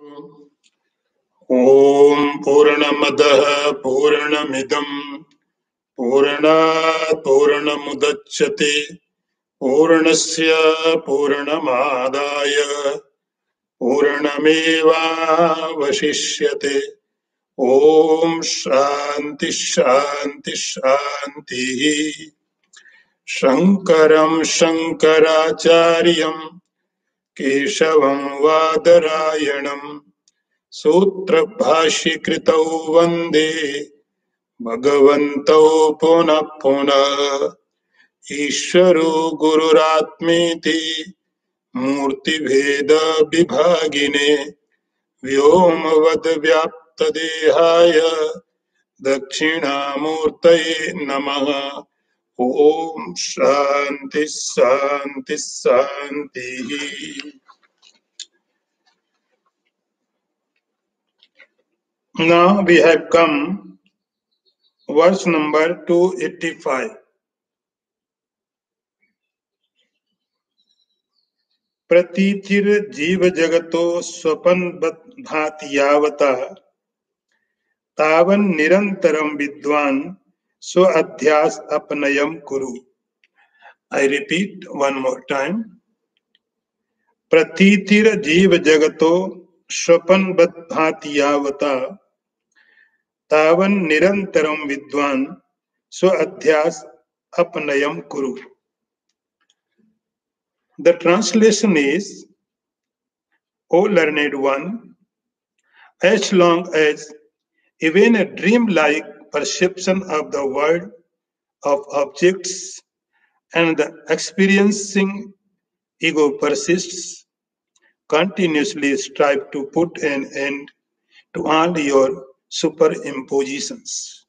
Om Purnamadaha Purnamidam Purnat Purnamudachyate Purnasya Purnamadaya Purnameva Vashishyate. Om Shanti Shanti Shanti. Shankaram Shankaracharyam Keshavam Vadarayanam Sutra Bhashikritau Vande Bhagavantau Puna Puna Ishvaro Gururatmeti Murti Veda Vibhagine Vyomavad Vyapta Dehaya Dakshinamurtaye Namaha. Om Shanti Shanti Shanti. Now we have come verse number 285. प्रतीतिर जीव जगतो स्वपन भाति यावता तावन निरंतरम विद्वान स्व अध्यास अपनयम कुरु. I repeat one more time. प्रतीतिर जीव जगतो स्वपन भाति यावता तावन निरंतरम विद्वान स्व अध्यास अपनयम कुरु. The translation is, O learned one, as long as even a dream-like perception of the world of objects and the experiencing ego persists, continuously strive to put an end to all your superimpositions.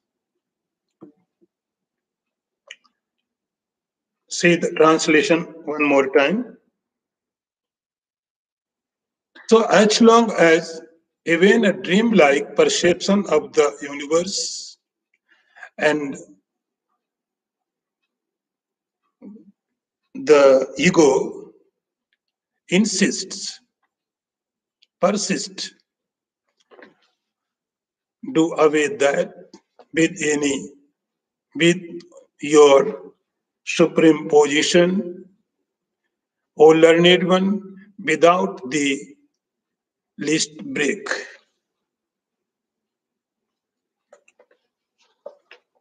See the translation one more time. So as long as even a dream-like perception of the universe and the ego persists, do away that with your superimposition, O learned one, without the least break.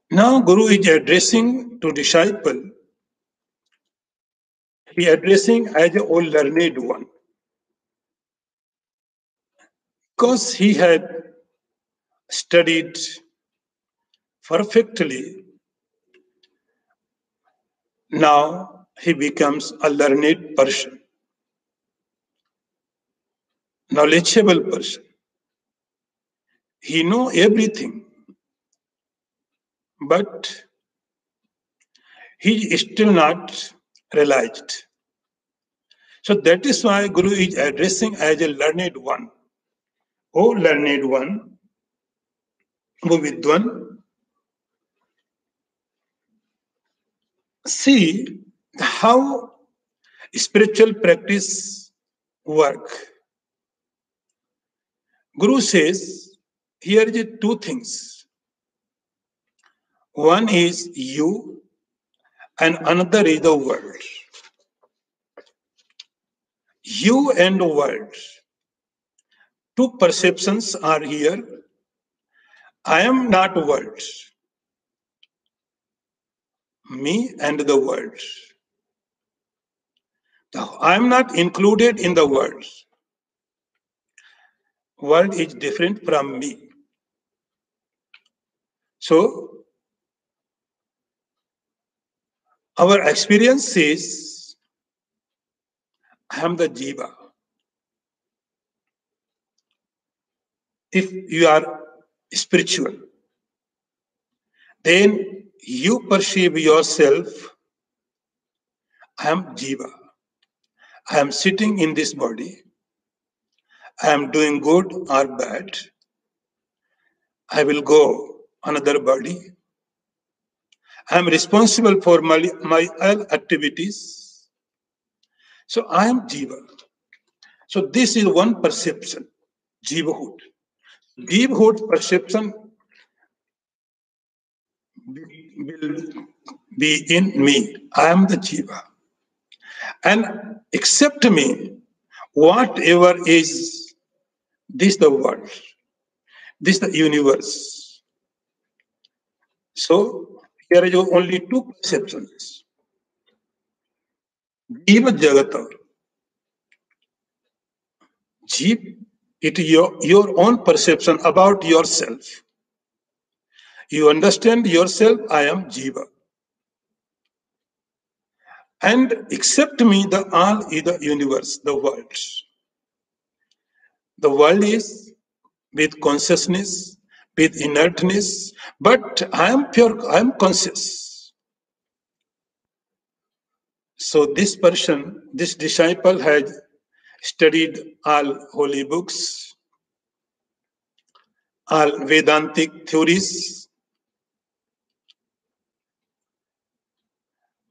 Now Guru is addressing to disciple. He is addressing as a O learned one. Because he had studied perfectly, now he becomes a learned person, knowledgeable person. He knows everything, but he is still not realized. So that is why Guru is addressing as a learned one. O learned one, O Vidwan, see how spiritual practice work. Guru says, here is two things. One is you and another is the world. You and the world. Two perceptions are here. I am not world. Me and the world. I am not included in the world. World is different from me. So, our experience is, I am the jiva. If you are spiritual, then you perceive yourself, I am jiva. I am sitting in this body. I am doing good or bad. I will go another body. I am responsible for my all activities. So I am jiva. So this is one perception. Jivahood. Jivahood perception will be in me. I am the Jiva. And accept me, whatever is this the world, this the universe. So here are only two perceptions. Jiva Jagata. Jeep, it is your own perception about yourself. You understand yourself, I am Jiva. And accept me, the all is the universe, the world. The world is with consciousness, with inertness, but I am pure, I am conscious. So this person, this disciple has studied all holy books, all Vedantic theories,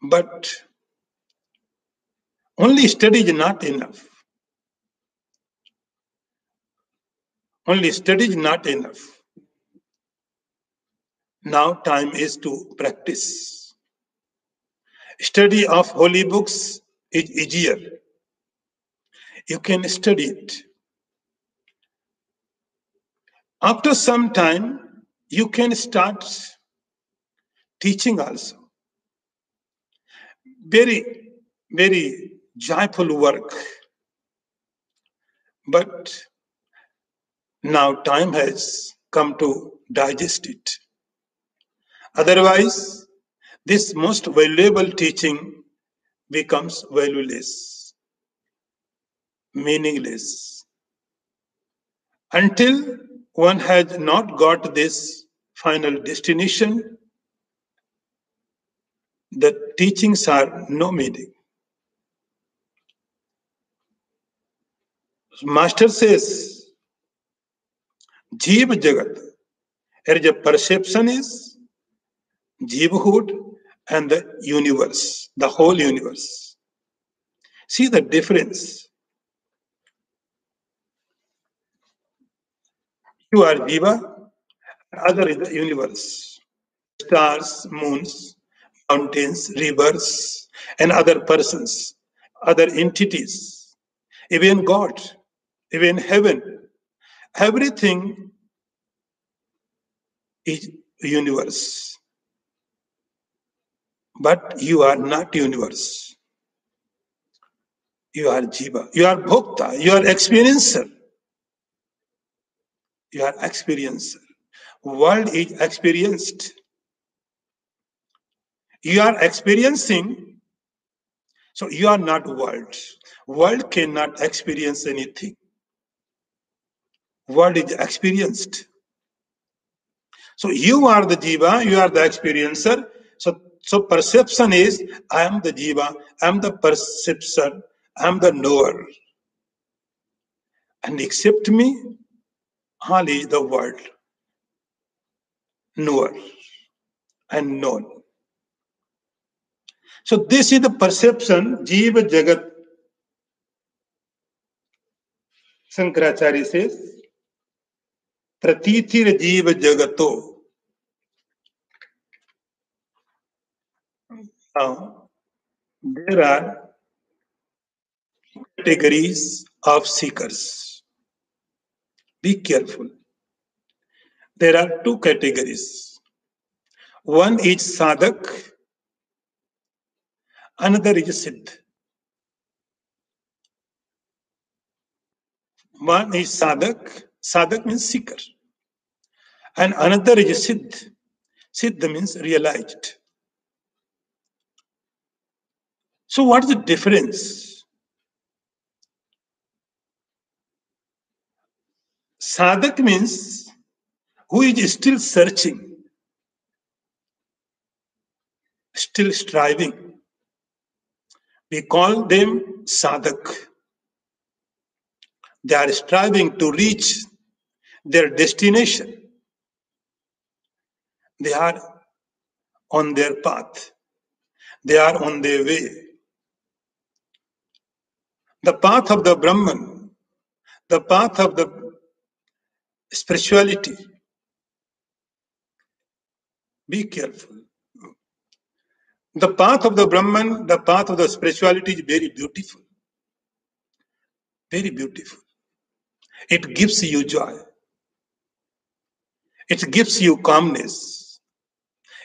but only study is not enough. Only study is not enough. Now time is to practice. Study of holy books is easier. You can study it. After some time, you can start teaching also. Very, very joyful work. But now time has come to digest it. Otherwise, this most valuable teaching becomes valueless, meaningless. Until one has not got this final destination, the teachings are no meaning. Master says, Jeev Jagat, there is a perception is Jeevhood and the universe, the whole universe. See the difference. You are Jiva, other is the universe. Stars, moons, mountains, rivers, and other persons, other entities, even God, even heaven, everything is universe. But you are not universe. You are Jiva. You are Bhokta. You are experiencer. You are experiencer. World is experienced. You are experiencing, so you are not world. World cannot experience anything. World is experienced. So you are the Jiva, you are the experiencer. So perception is, I am the Jiva, I am the perception, I am the knower. And accept me, all is the world. Knower and known. So this is the perception, Jiva Jagat. Shankaracharya says, Pratithir Jiva Jagato. Now, there are categories of seekers. Be careful. There are two categories. One is sadhak, another is siddh. One is sadhak, sadhak means seeker. And another is siddh. Siddha means realized. So what is the difference? Sadhak means who is still searching, still striving. We call them sadhak. They are striving to reach their destination. They are on their path. They are on their way. The path of the Brahman, the path of the spirituality. Be careful. The path of the Brahman, the path of the spirituality is very beautiful. Very beautiful. It gives you joy. It gives you calmness.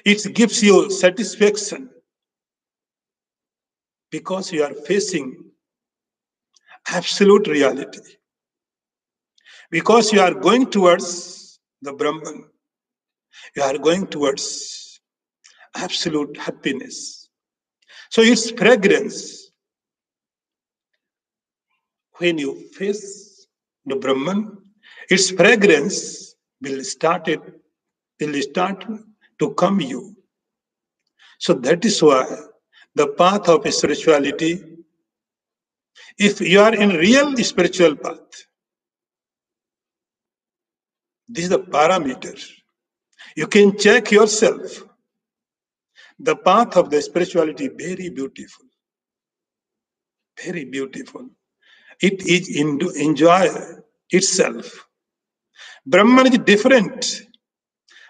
It gives you satisfaction because you are facing absolute reality. Because you are going towards the Brahman, you are going towards absolute happiness. So its fragrance, when you face the Brahman, its fragrance will start to come you. So that is why the path of spirituality, if you are in real spiritual path, this is the parameter. You can check yourself. The path of the spirituality, very beautiful. Very beautiful. It is enjoy itself. Brahman is different,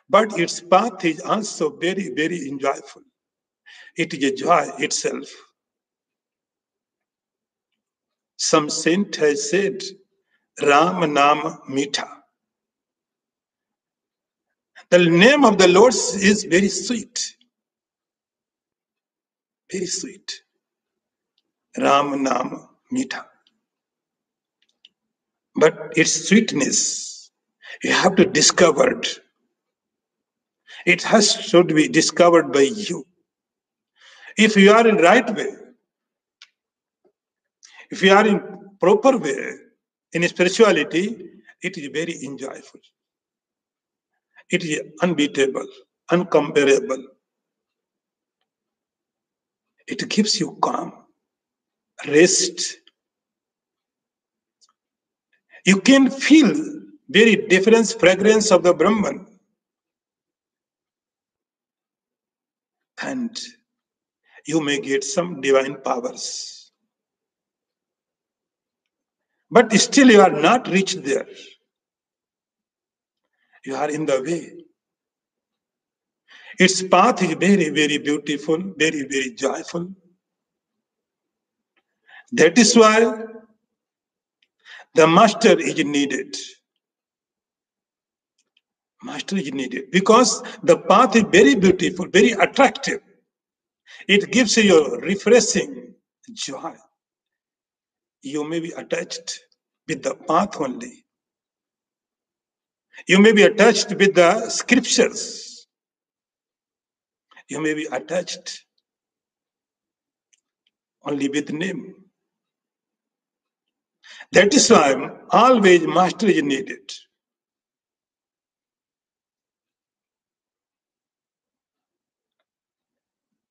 but its path is also very, very enjoyable. It is a joy itself. Some saint has said, Ram Nam Meetha. The name of the Lord is very sweet. Very sweet. Ram Nam Meetha. But its sweetness, you have to discover it. It should be discovered by you. If you are in right way, if you are in proper way, in spirituality, it is very enjoyable. It is unbeatable, uncomparable. It gives you calm, rest. You can feel very different fragrance of the Brahman. And you may get some divine powers. But still you are not reached there. You are in the way. Its path is very, very beautiful, very, very joyful. That is why the master is needed. Master is needed because the path is very beautiful, very attractive. It gives you a refreshing joy. You may be attached with the path only. You may be attached with the scriptures. You may be attached only with name. That is why always master is needed.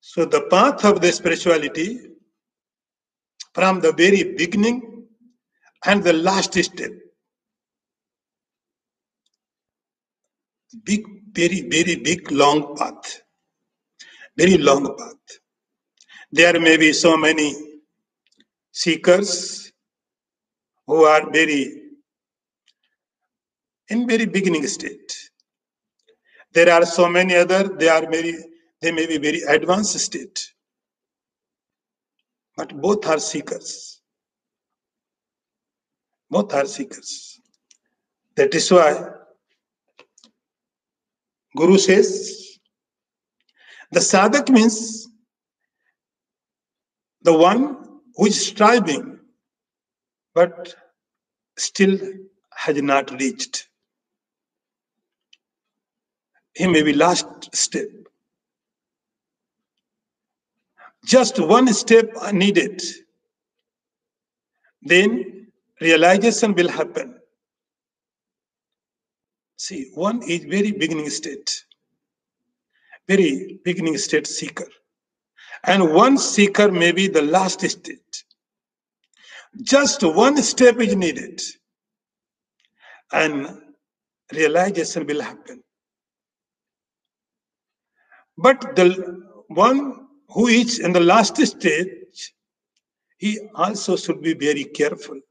So the path of the spirituality from the very beginning and the last step, big, very, very big, long path, very long path. There may be so many seekers who are in very beginning state. There are so many other, they may be very advanced state. But both are seekers. Both are seekers. That is why Guru says, the sadhak means the one who is striving, but still has not reached. He may be last step. Just one step needed. Then realization will happen. See, one is very beginning state seeker. And one seeker may be the last state. Just one step is needed. And realization will happen. But the one who is in the last stage, he also should be very careful.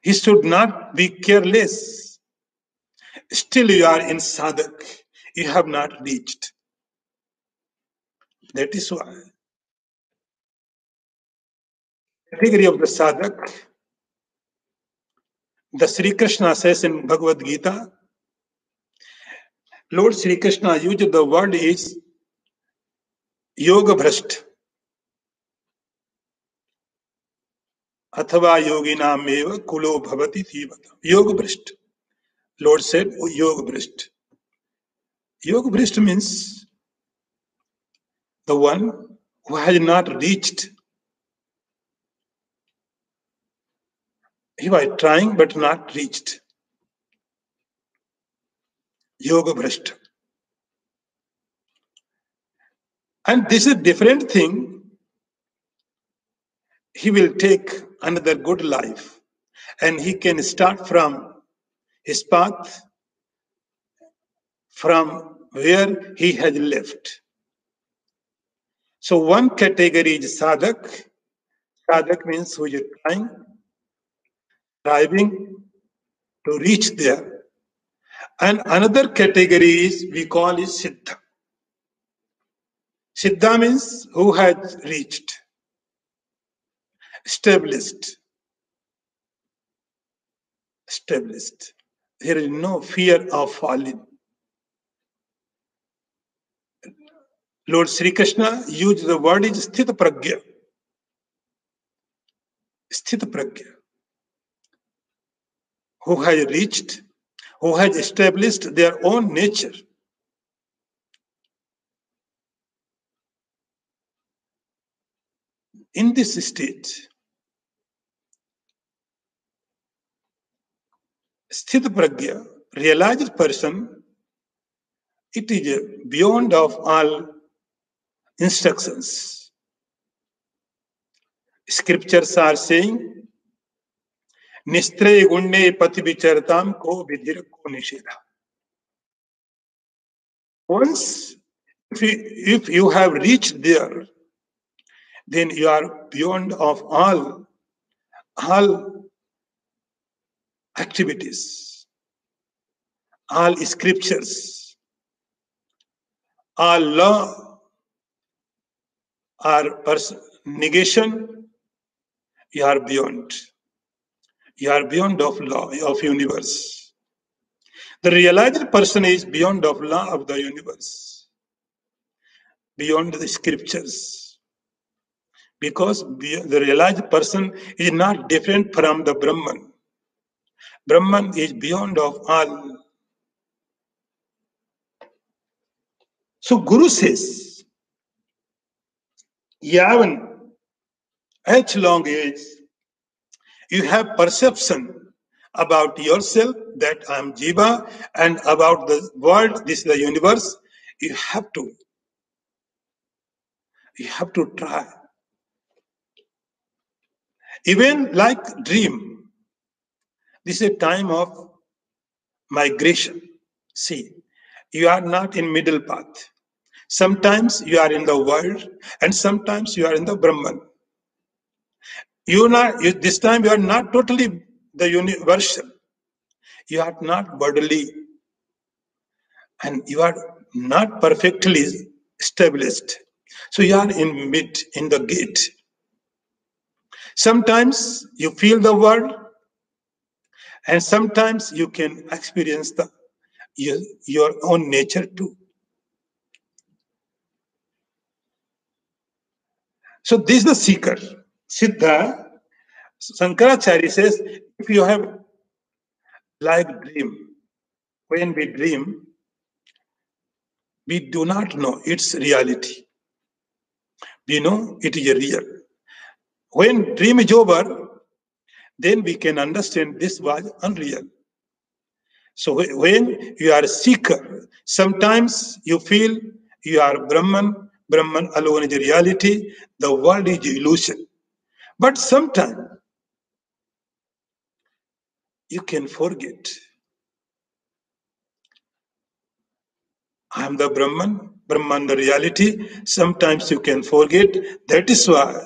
He should not be careless. Still you are in sadhak. You have not reached. That is why the category of the sadhak, the Sri Krishna says in Bhagavad Gita, Lord Sri Krishna used the word is yoga bhrasht. Athava yoginam eva kulo bhavati thivata. Yoga bhrasht. Lord said, oh, yoga bhrasht. Yoga bhrasht means the one who has not reached. He was trying but not reached. Yoga bhrasht. And this is a different thing. He will take another good life and he can start from his path from where he has left. So one category is sadhak. Sadhak means who is trying, striving to reach there. And another category is we call is siddha. Siddha means who has reached, established. There is no fear of falling. Lord Sri Krishna used the word is sthita pragya. Sthita pragya. Who has reached, who has established their own nature. In this state, sthita pragya, realized person, it is beyond of all instructions. Scriptures are saying, Nistre gunne pati vichartam ko vidhir ko nishedha. Once, if you have reached there, then you are beyond of all activities, all scriptures, all law, or negation, you are beyond. You are beyond of law of universe. The realized person is beyond of law of the universe, beyond the scriptures. Because the realized person is not different from the Brahman. Brahman is beyond of all. So Guru says, Yavan, as long as you have perception about yourself that I am Jiva and about the world, this is the universe, you have to try. Even like dream, this is a time of migration. See, you are not in middle path. Sometimes you are in the world and sometimes you are in the Brahman. This time you are not totally the universal. You are not bodily and you are not perfectly established. So you are in mid, in the gate. Sometimes you feel the world and sometimes you can experience your own nature too. So this is the seeker. Siddha, Shankaracharya says, if you have like dream, when we dream, we do not know its reality. We know it is real. When dream is over, then we can understand this was unreal. So when you are a seeker, sometimes you feel you are Brahman, Brahman alone is reality, the world is illusion. But sometimes you can forget. I am the Brahman, Brahman the reality. Sometimes you can forget. That is why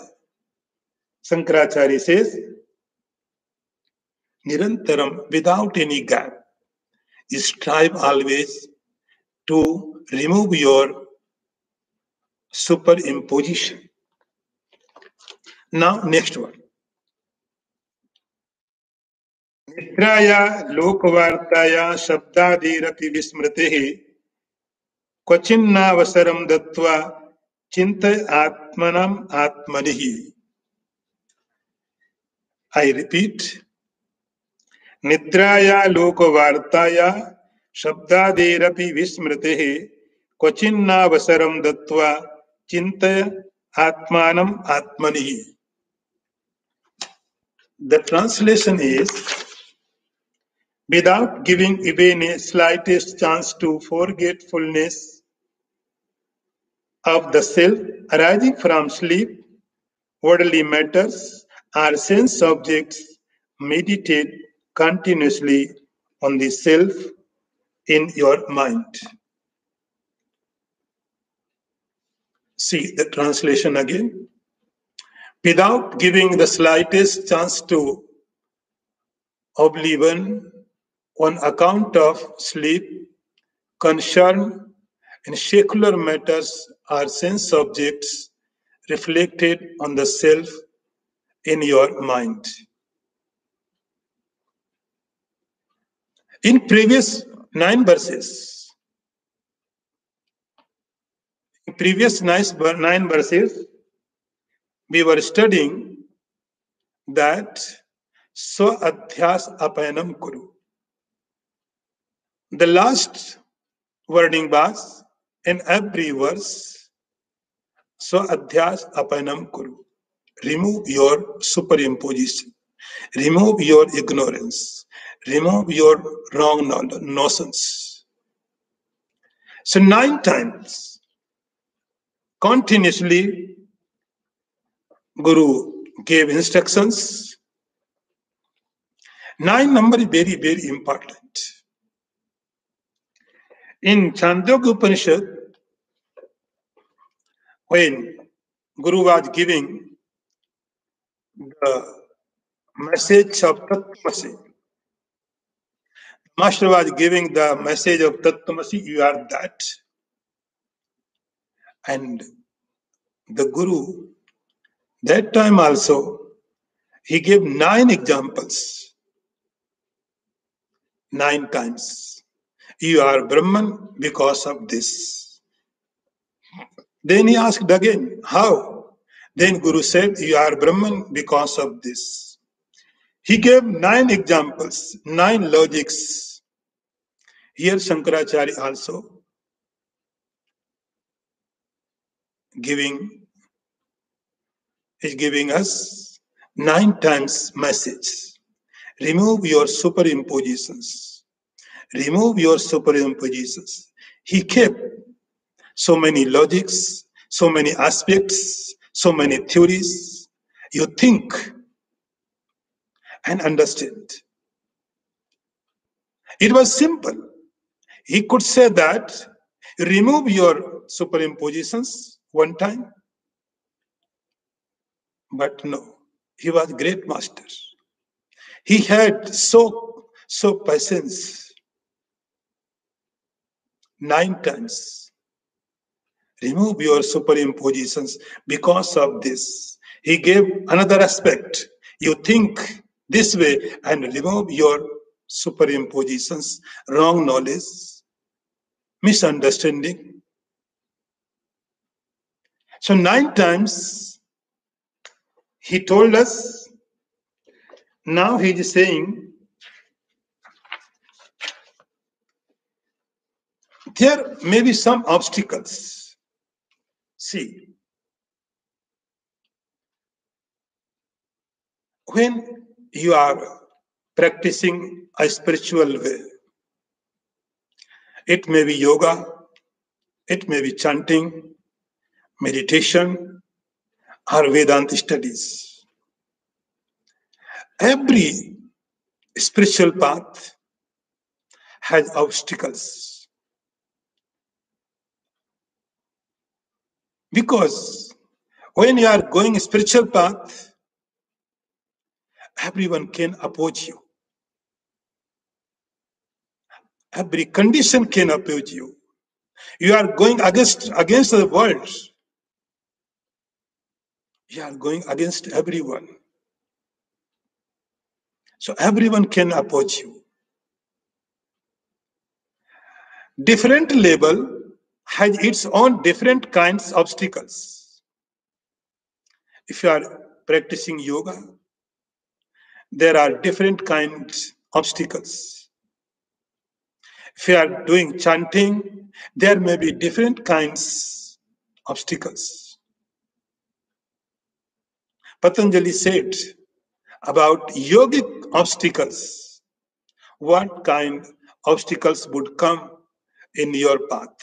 Shankaracharya says, Nirantaram, without any gap. Strive always to remove your superimposition. Now, next one. निद्राया लोकवार्ताया शब्दादिरपि विस्मृतिः क्वचिन्नावसरं दत्त्वा चिन्तय आत्मनम् आत्मनिः. I repeat. निद्राया लोकवार्ताया शब्दादिरपि विस्मृतिः क्वचिन्नावसरं दत्त्वा चिन्तय आत्मानम् आत्मनिः. The translation is, without giving even a slightest chance to forgetfulness of the self arising from sleep, worldly matters, or sense objects, meditate continuously on the self in your mind. See the translation again. Without giving the slightest chance to oblivion on account of sleep, concern in secular matters are sense objects reflected on the self in your mind. In previous 9 verses, we were studying that swa adhyas apayanam kuru. The last wording was in every verse, swa adhyas apayanam kuru. Remove your superimposition. Remove your ignorance. Remove your wrong notions. So 9 times, continuously, Guru gave instructions. 9 number is very, very important. In Chandogya Upanishad, when Guru was giving the message of Tattvamasi, Master was giving the message of Tattvamasi, you are that. And the Guru, that time also, he gave 9 examples. 9 times. You are Brahman because of this. Then he asked again, how? Then Guru said, you are Brahman because of this. He gave 9 examples, 9 logics. Here Shankaracharya also is giving us 9 times message. Remove your superimpositions. Remove your superimpositions. He kept so many logics, so many aspects, so many theories. You think and understand. It was simple. He could say that remove your superimpositions one time. But no, he was great master. He had so patience. 9 times. Remove your superimpositions because of this. He gave another aspect. You think this way and remove your superimpositions, wrong knowledge, misunderstanding. So 9 times he told us. Now he is saying, there may be some obstacles. See, when you are practicing a spiritual way, it may be yoga, it may be chanting, meditation, or Vedanta studies. Every spiritual path has obstacles. Because when you are going a spiritual path, everyone can oppose you. Every condition can oppose you. You are going against the world. You are going against everyone. So everyone can oppose you. Different level has its own different kinds of obstacles. If you are practicing yoga, there are different kinds of obstacles. If you are doing chanting, there may be different kinds of obstacles. Patanjali said about yogic obstacles, what kind of obstacles would come in your path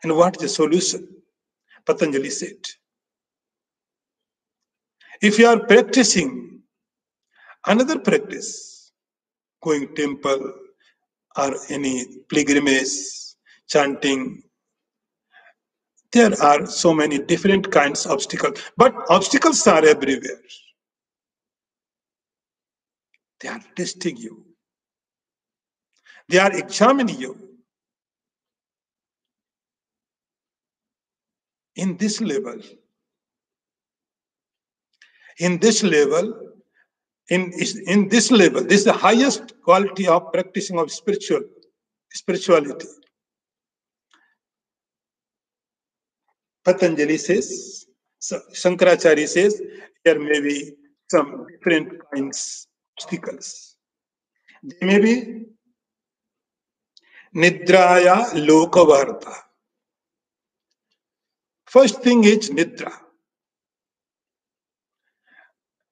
and what is the solution. Patanjali said, if you are practicing another practice, going temple or any pilgrimage, chanting, there are so many different kinds of obstacles, but obstacles are everywhere. They are testing you. They are examining you. In this level, this is the highest quality of practicing of spirituality. Patanjali says, Shankaracharya says, there may be some different kinds of obstacles. They may be Nidraya Lokavarta. First thing is Nidra.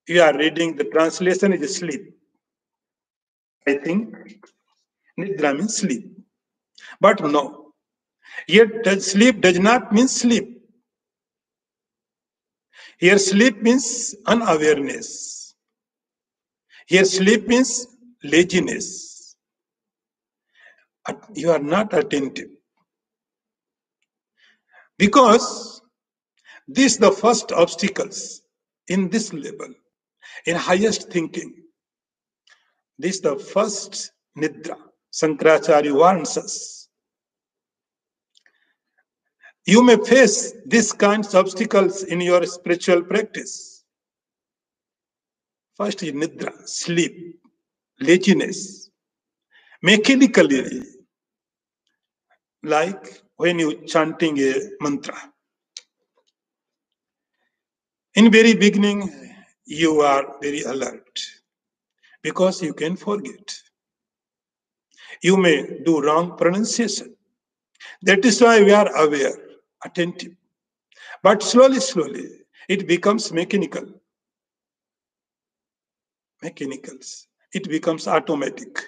You are reading, the translation is sleep. I think Nidra means sleep. But no, yet sleep does not mean sleep. Here sleep means unawareness. Here sleep means laziness. You are not attentive. Because these the first obstacles in this level, in highest thinking. This is the first Nidra. Shankaracharya warns us. You may face these kinds of obstacles in your spiritual practice. First is Nidra, sleep, laziness, mechanically, like when you chanting a mantra. In very beginning, you are very alert because you can forget. You may do wrong pronunciation. That is why we are aware, attentive. But slowly, it becomes mechanical. It becomes automatic.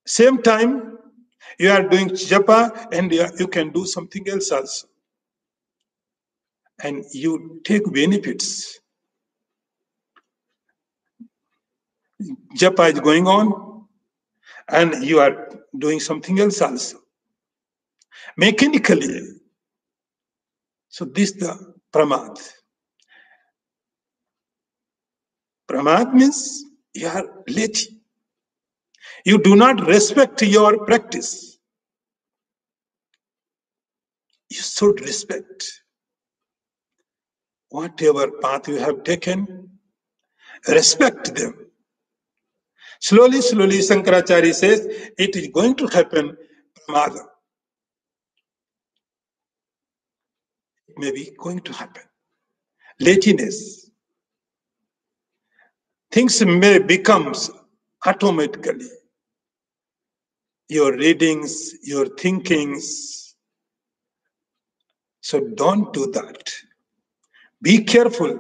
Same time, you are doing japa and you can do something else also. And you take benefits. Japa is going on and you are doing something else also. Mechanically. So this is the pramad. Pramad means you are lazy. You do not respect your practice. You should respect whatever path you have taken, respect them. Slowly, Shankaracharya says, it is going to happen, pramada. It may be going to happen. Laziness. Things may become automatically. Your readings, your thinkings. So don't do that. Be careful.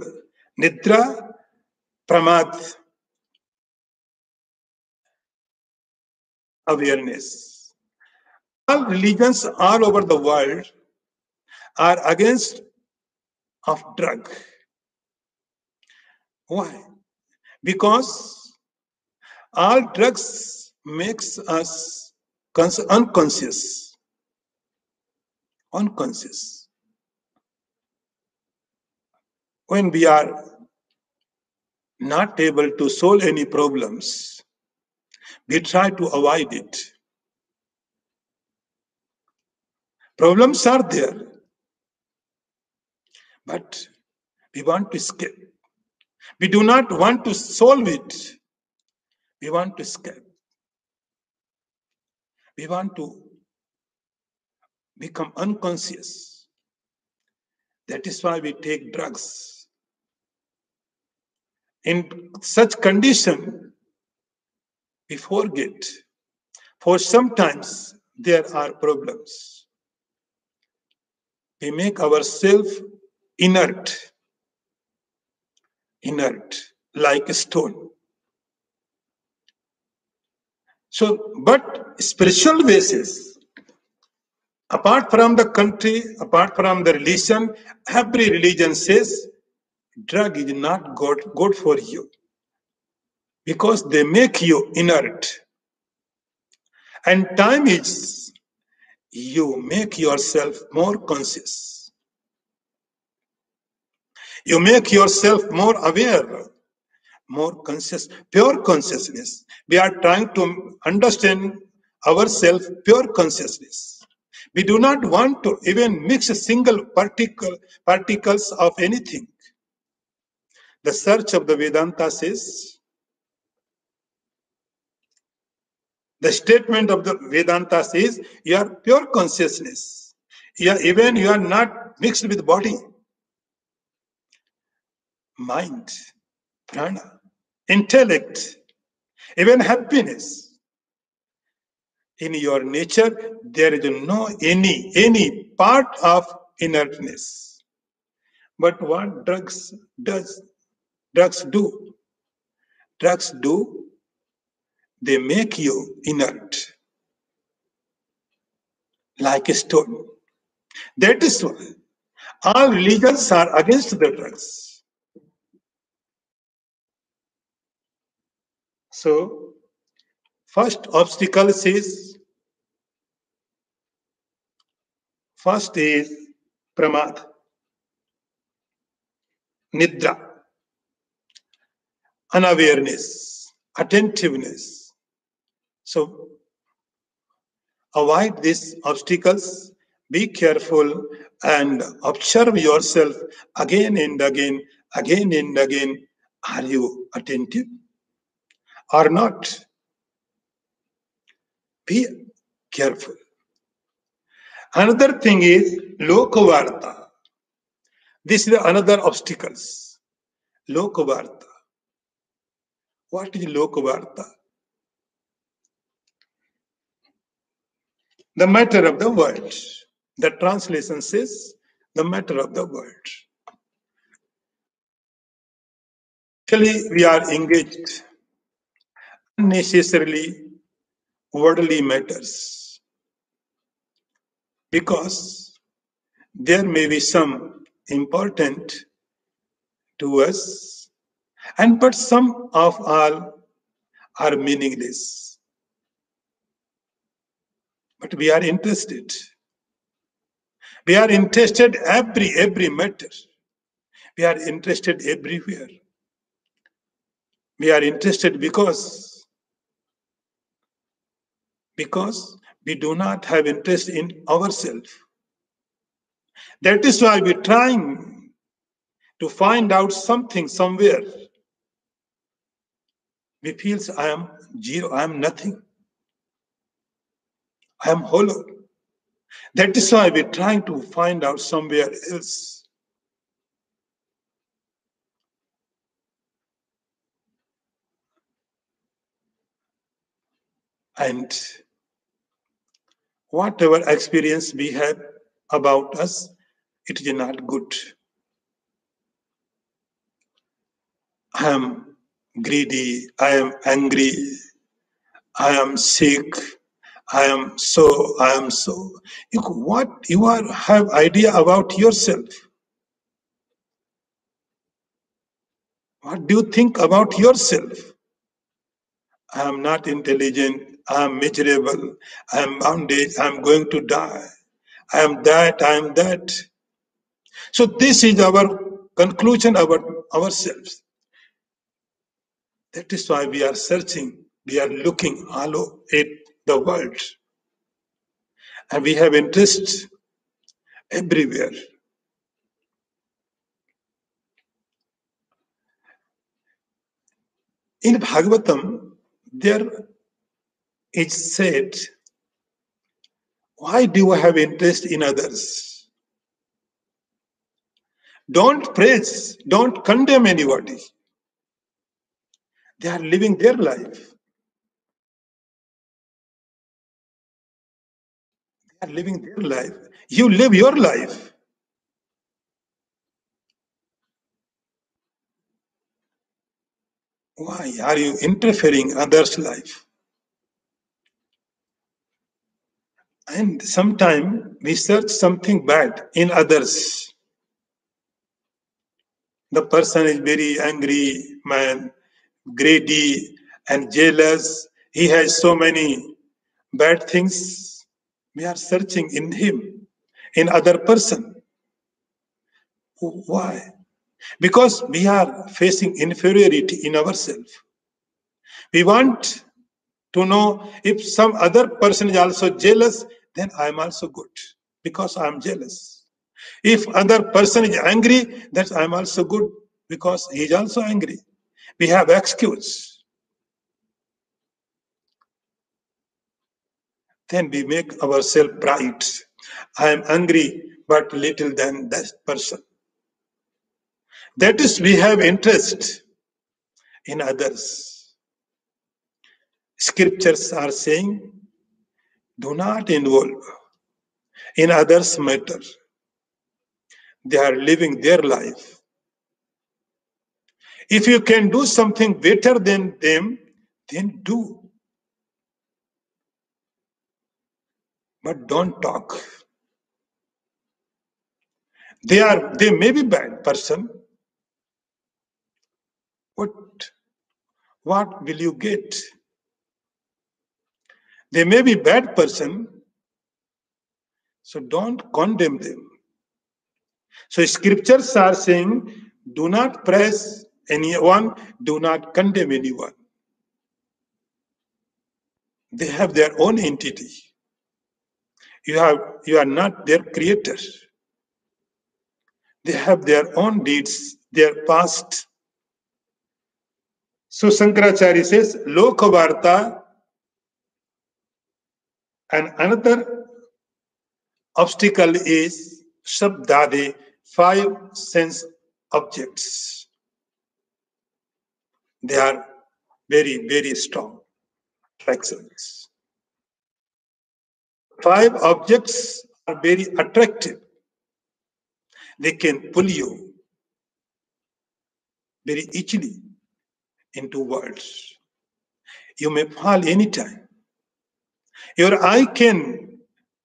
Nidra, pramad, awareness. All religions all over the world are against of drug. Why? Because all drugs makes us unconscious. When we are not able to solve any problems, We try to avoid it. Problems are there, but we want to escape. We do not want to solve it. We want to escape. We want to become unconscious. That is why we take drugs. In such condition, we forget. For sometimes there are problems. We make ourselves inert like a stone. So, but spiritual basis, apart from the country, apart from the religion, every religion says drug is not good for you because they make you inert. And time is you make yourself more conscious. You make yourself more aware, more conscious, pure consciousness. We are trying to understand ourselves, pure consciousness. We do not want to even mix a single particles of anything. The search of the Vedanta says, the statement of the Vedanta says, you are pure consciousness. Even you are not mixed with body, mind, prana, intellect, even happiness. In your nature, there is no any part of inertness. But what drugs do? Drugs do, they make you inert, like a stone. That is why all religions are against the drugs. So, first obstacle is pramad, nidra, unawareness, attentiveness. So, avoid these obstacles, be careful and observe yourself again and again, again and again. Are you attentive or not? Be careful. Another thing is Lokavarta. This is another obstacles. Lokavarta. What is Lokavarta? The matter of the world. The translation says the matter of the world. Actually, we are engaged unnecessarily worldly matters because there may be some important to us, and but some of all are meaningless. But we are interested. We are interested every matter. We are interested everywhere. We are interested because we do not have interest in ourselves. That is why we're trying to find out something somewhere. We feel I am zero, I am nothing. I am hollow. That is why we're trying to find out somewhere else. And whatever experience we have about us, it is not good. I am greedy, I am angry, I am sick, I am so. What you have idea about yourself? What do you think about yourself? I am not intelligent, I am miserable, I am bondage, I am going to die. I am that. So this is our conclusion about ourselves. That is why we are searching We are looking all at the world, and we have interest everywhere. In Bhagavatam, there is said, why do you have interest in others? Don't praise, don't condemn anybody. They are living their life. They are living their life. You live your life. Why are you interfering in others' life? And sometimes we search something bad in others. The person is very angry, man, greedy, and jealous. He has so many bad things. We are searching in him, in other person. Why? Because we are facing inferiority in ourselves. We want to know if some other person is also jealous, then I am also good because I am jealous. If other person is angry, that I am also good because he is also angry. We have excuse. Then we make ourselves pride. I am angry, but little than that person. That is, we have interest in others. Scriptures are saying, do not involve in others' matter. They are living their life. If you can do something better than them, then do. But don't talk. They may be bad person. What will you get? They may be bad person, so don't condemn them. So scriptures are saying, do not praise anyone, do not condemn anyone. They have their own entity. You are not their creator. They have their own deeds, their past. So Shankaracharya says, Lokavarta, and another obstacle is Shabdade, 5 sense objects. They are very, very strong attractions. 5 objects are very attractive. They can pull you very easily into worlds. You may fall anytime. Your eye can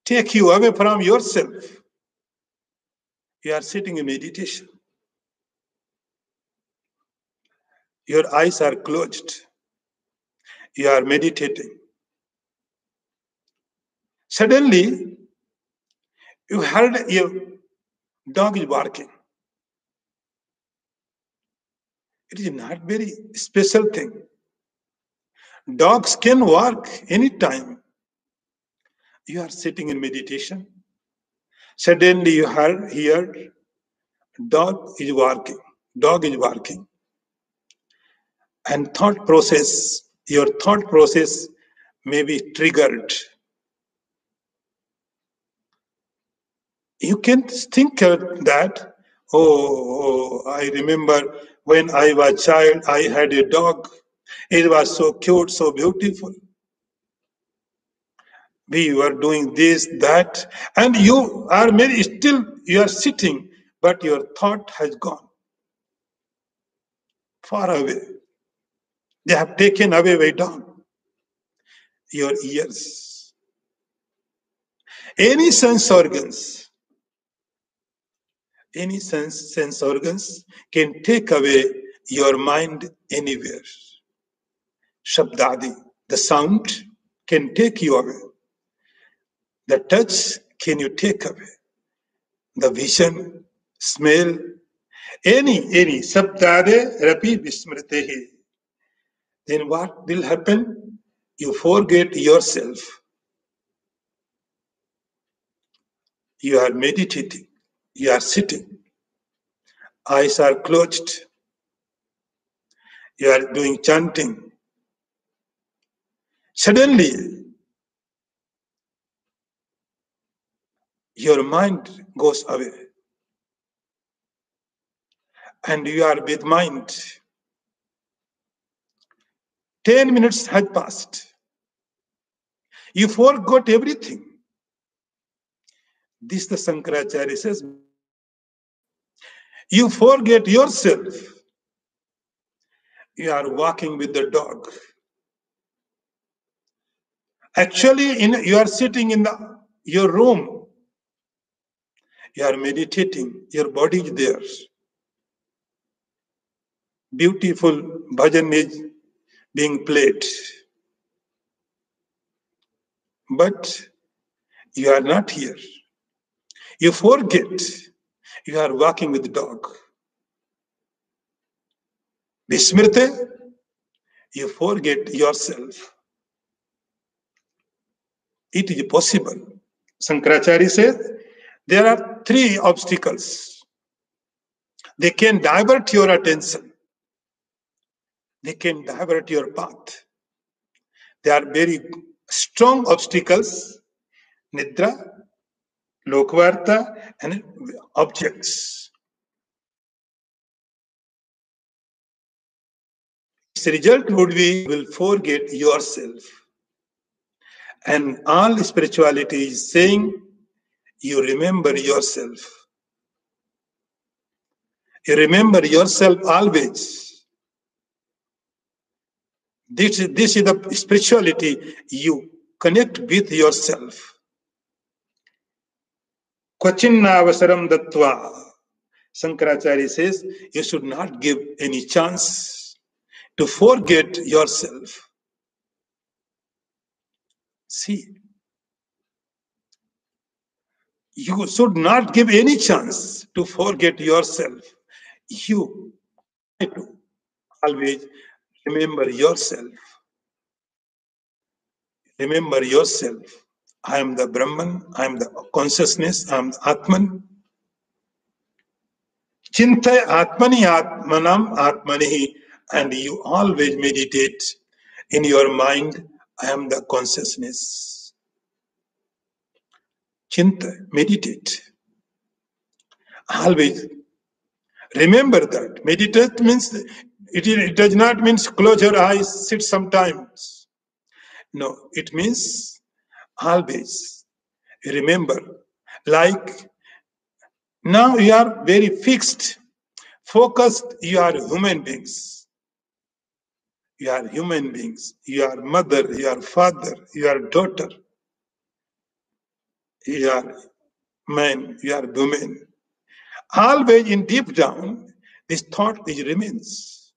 take you away from yourself. You are sitting in meditation. Your eyes are closed. You are meditating. Suddenly, you heard a dog is barking. It is not very special thing. Dogs can bark anytime. You are sitting in meditation. Suddenly you hear dog is barking. Dog is barking. And your thought process may be triggered. You can think that, I remember when I was a child, I had a dog. It was so cute, so beautiful. We were doing this, that, and you are you are sitting, but your thought has gone far away. They have taken away way down your ears. Any sense organs can take away your mind anywhere. Shabdadi, the sound can take you away. The touch can you take away. The vision, smell, any, Shabdade rapi vismritehi. Then what will happen? You forget yourself. You are meditating. You are sitting. Eyes are closed. You are doing chanting. Suddenly, your mind goes away. And you are with mind. 10 minutes had passed. You forgot everything. This the Shankaracharya says. You forget yourself. You are walking with the dog. Actually, you are sitting in your room. You are meditating. Your body is there. Beautiful bhajan is being played. But you are not here. You forget. You are walking with the dog. Vismrite, you forget yourself. It is possible. Shankaracharya says there are 3 obstacles. They can divert your attention. They can divert your path. They are very strong obstacles. Nidra, Lokvarta, and objects. Its result would be you will forget yourself. And all spirituality is saying you remember yourself. You remember yourself always. This is the spirituality. You connect with yourself. Kvachinna dattva. Shankaracharya says you should not give any chance to forget yourself. See, you should not give any chance to forget yourself. You have to always remember yourself. Remember yourself. I am the Brahman, I am the consciousness, I am the Atman. Chintay Atmani Atmanam Atmani, and you always meditate in your mind, I am the consciousness. Chinta, meditate. Always remember that. Meditate means, it does not mean close your eyes, sit sometimes. No, it means always remember. Like now you are very fixed, focused, you are human beings. You are human beings. You are mother, you are father, you are daughter. You are man, you are woman. Always in deep down, this thought remains.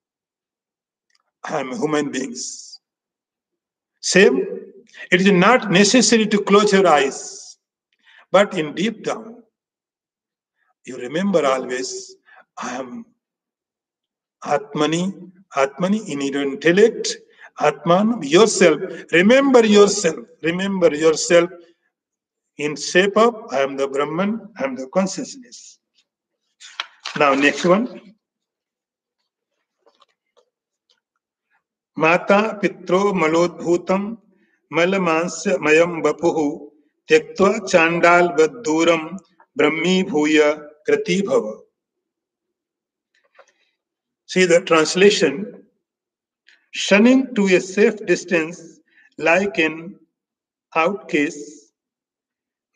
I am human beings. Same, it is not necessary to close your eyes, but in deep down, you remember always, I am Atmani, Atmani in your intellect, Atman, yourself. Remember yourself in shape of, I am the Brahman, I am the consciousness. Now, next one. Mata pitro malodbhutam malamansya mayam vapuhu tyaktva chandal vadduram brahmi bhuya krati bhava. See the translation. Shunning to a safe distance like an outcast,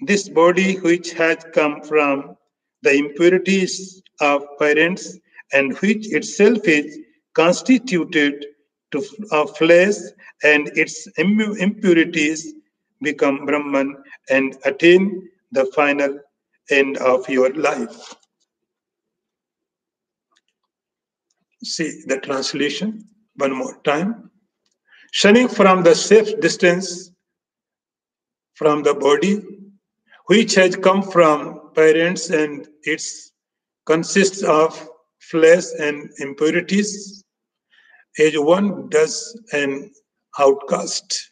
this body which has come from the impurities of parents and which itself is constituted of flesh and its impurities become Brahman and attain the final end of your life. See the translation one more time. Shunning from the safe distance from the body which has come from parents and it consists of flesh and impurities, as one does an outcast.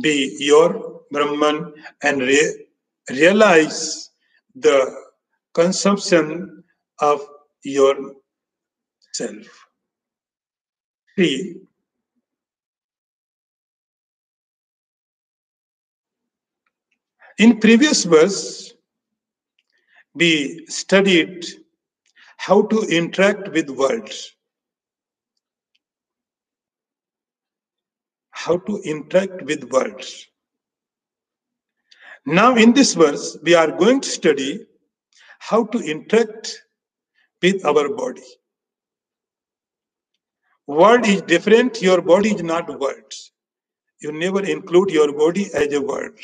be your Brahman and realize the consumption of your self. See, in previous verse, we studied how to interact with words. How to interact with words. Now in this verse, we are going to study how to interact with our body. Word is different, your body is not words. You never include your body as a word.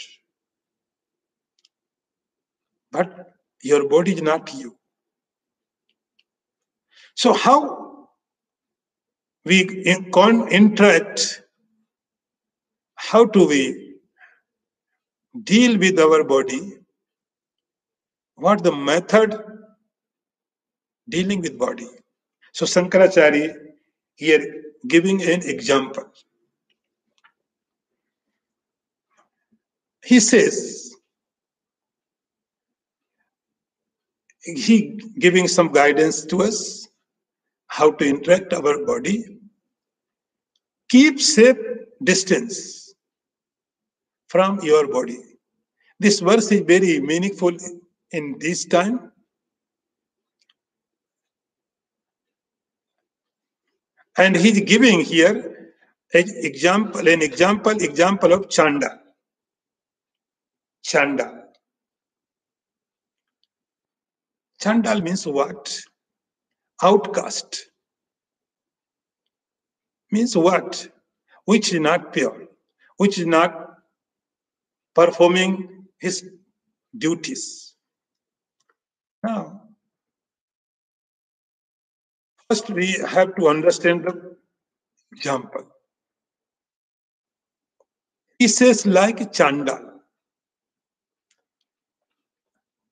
But your body is not you. So how we interact, how do we deal with our body? What the method dealing with body? So Shankaracharya here giving an example. He says, he giving some guidance to us how to interact our body. Keep safe distance from your body. This verse is very meaningful in this time. And he's giving here an example of Chanda. Chanda. Chandal means what? Outcast. Means what? Which is not pure, which is not performing his duties. Now, first we have to understand the example. He says like Chandal.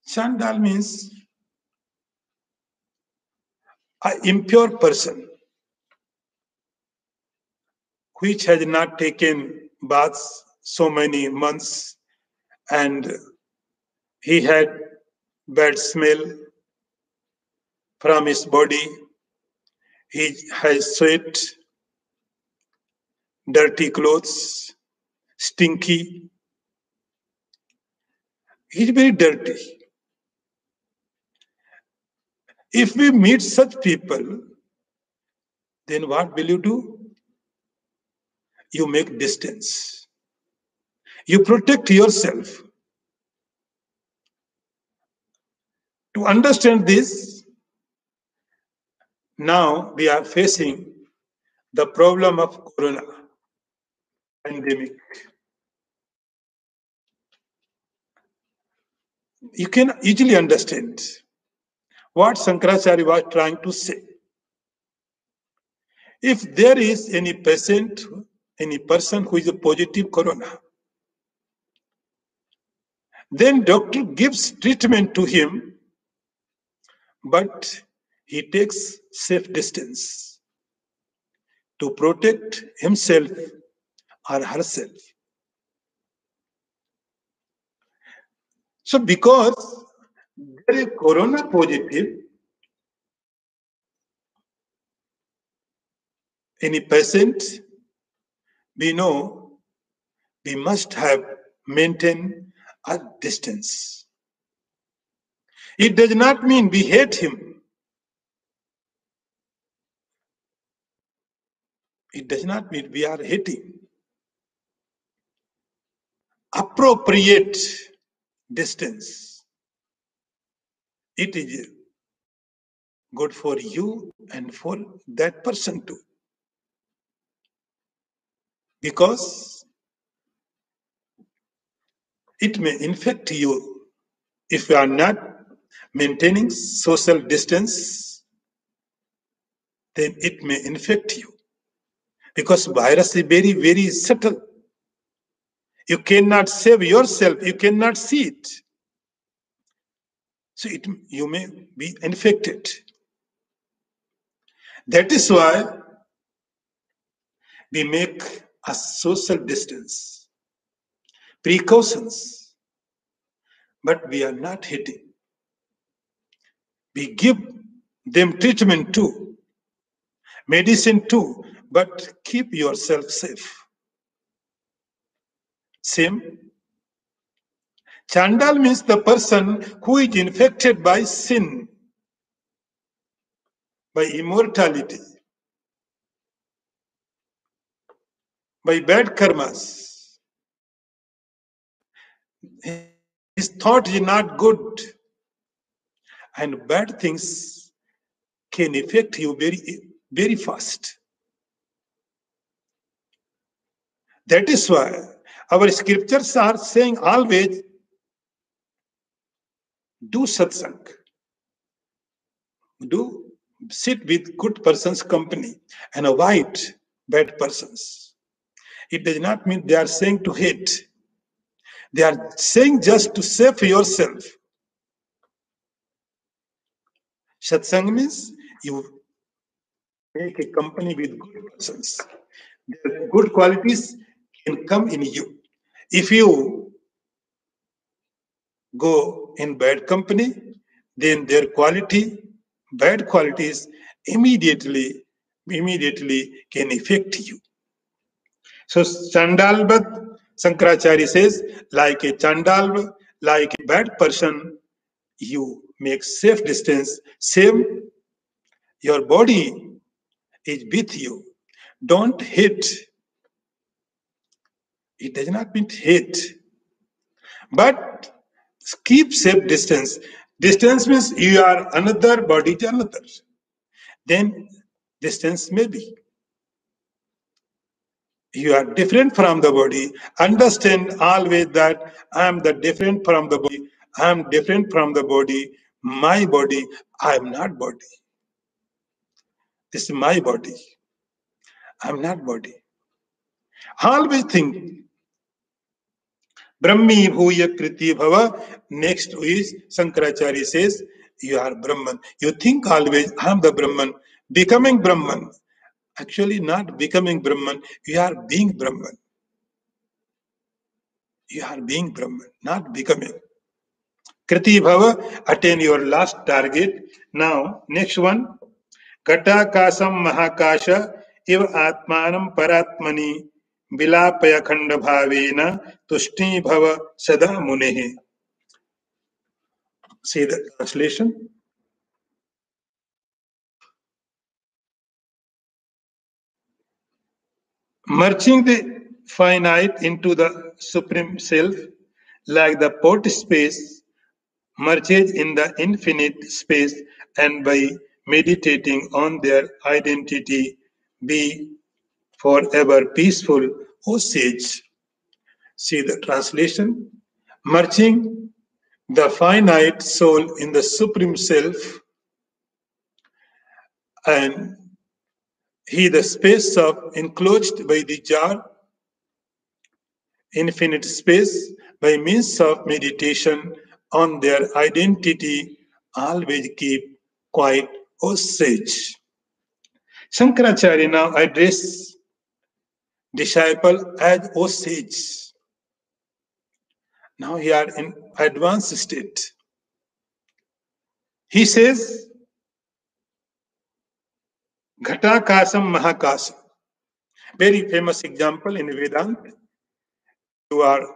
Chandal means an impure person which has not taken baths so many months and he had bad smell from his body. He has sweat, dirty clothes, stinky. He's very dirty. If we meet such people, then what will you do? You make distance. You protect yourself. To understand this, now we are facing the problem of corona pandemic. You can easily understand what Shankaracharya was trying to say. If there is any patient, any person who is a positive corona, then doctor gives treatment to him, but he takes safe distance to protect himself or herself. So because there is corona positive, any patient, we know we must have maintain a distance. It does not mean we hate him. It does not mean we are hating. Appropriate distance. It is good for you and for that person too. Because it may infect you if you are not maintaining social distance, then it may infect you. Because virus is very, very subtle. You cannot save yourself, you cannot see it. So you may be infected. That is why we make a social distance. precautions, but we are not hitting. We give them treatment too, medicine too, but keep yourself safe. Same. Chandal means the person who is infected by sin, by immortality, by bad karmas. His thought is not good, and bad things can affect you very fast. That is why our scriptures are saying always do satsang, do sit with good persons' company and avoid bad persons. It does not mean they are saying to hate. They are saying just to save yourself. Satsang means you make a company with good persons. Their good qualities can come in you. If you go in bad company, then their bad qualities immediately can affect you. So Chandalvat, Sankaracharya says, like a Chandalva, like a bad person, you make safe distance. Same, your body is with you. Don't hate. It does not mean hate, but keep safe distance. Distance means you are another, body to another. Then distance may be. You are different from the body. Understand always that I am the different from the body. I am different from the body. My body, I am not body. This is my body. I am not body. Always think Brahmi bhuya kriti bhava. Next is Sankaracharya says, you are Brahman. You think always, I am the Brahman. Becoming Brahman. Actually, not becoming Brahman. You are being Brahman. You are being Brahman, not becoming. Kriti bhava, attain your last target. Now, next one. Ghatakasam mahakasha iva atmanam paratmani vilapaya khanda bhavena tushti bhava sada munehe. See the translation. Merging the finite into the supreme self, like the pot space merges in the infinite space, and by meditating on their identity, be forever peaceful, O sage. See the translation. Merging the finite soul in the supreme self, and he the space of enclosed by the jar, infinite space, by means of meditation on their identity, always keep quiet, O sage. Shankaracharya now address disciple as O sage. Now he are in advanced state. He says, Ghatakasam Mahakasam. Very famous example in Vedanta. You are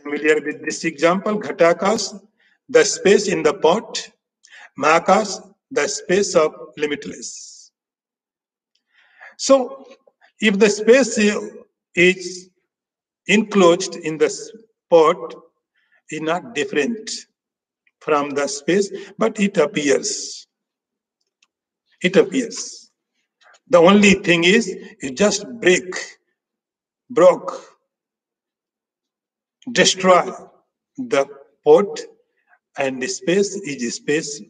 familiar with this example, Ghatakas, the space in the pot, Mahakas, the space of limitless. So, if the space is enclosed in the pot, is not different from the space, but it appears. It appears. The only thing is, you just broke, destroy the pot, and the space is space.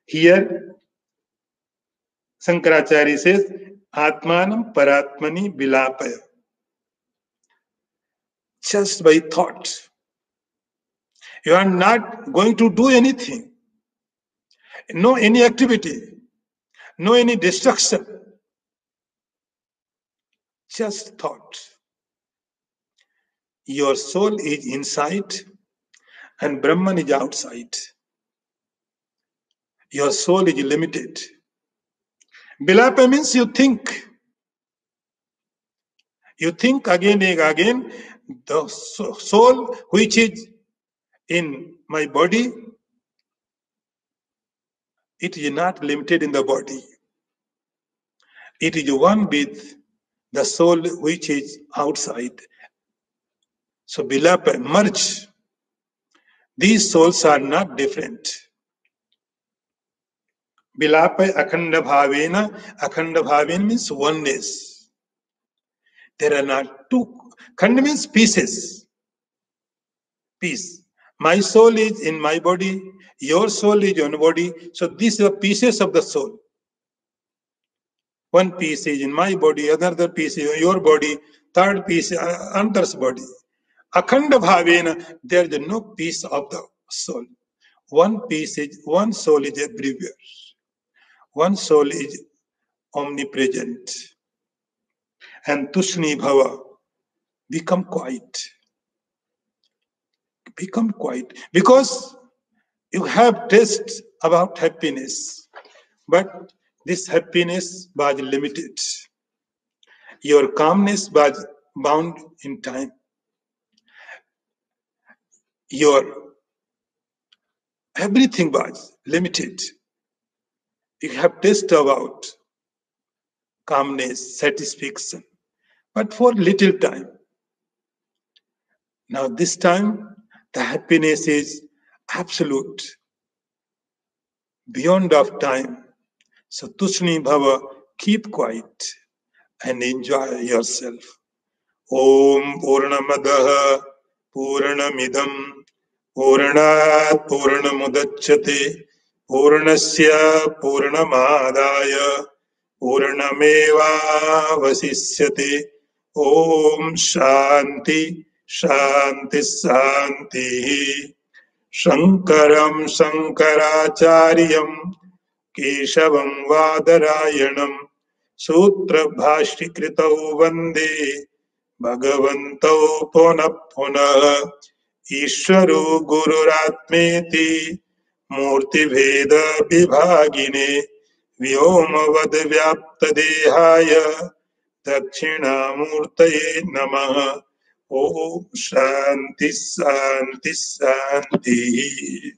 Here, Sankaracharya says, Atmanam Paratmani Vilapaya. Just by thought. You are not going to do anything. No any activity. No any destruction. Just thought. Your soul is inside and Brahman is outside. Your soul is limited. Vilapa means you think. You think again and again. The soul which is in my body, it is not limited in the body. It is one with the soul which is outside. So Vilapa, merge. These souls are not different. Vilapa akhanda bhavena. Akhanda bhavena means oneness. There are not two. Khanda means pieces. Piece. My soul is in my body. Your soul is in your body. So these are pieces of the soul. One piece is in my body, another piece is in your body, third piece is another's body. Akhanda bhavena, there is no piece of the soul. One soul is everywhere. One soul is omnipresent. And tushni bhava, become quiet. Become quiet. Because you have taste about happiness, but this happiness was limited. Your calmness was bound in time. Your everything was limited. You have taste about calmness, satisfaction, but for little time. Now this time, the happiness is absolute, beyond of time. So tushni bhava, keep quiet and enjoy yourself. Om Purnamadaha Purnamidam Purnat Purnamudachyate Purnasya Purnamadaya Purnameva Vasisyate. Om Shanti Shanti Shanti. Shankaram Shankaracharyam Keshavam Vadarayanam Sutra Bhashikritau Vande Bhagavantau Puna Puna Ishvaro Gururatmeti Murti Veda Vibhagine Vyomavad Vyapta Dehaya Dakshinamurtaye Namaha. Om Shanti Shanti Shanti.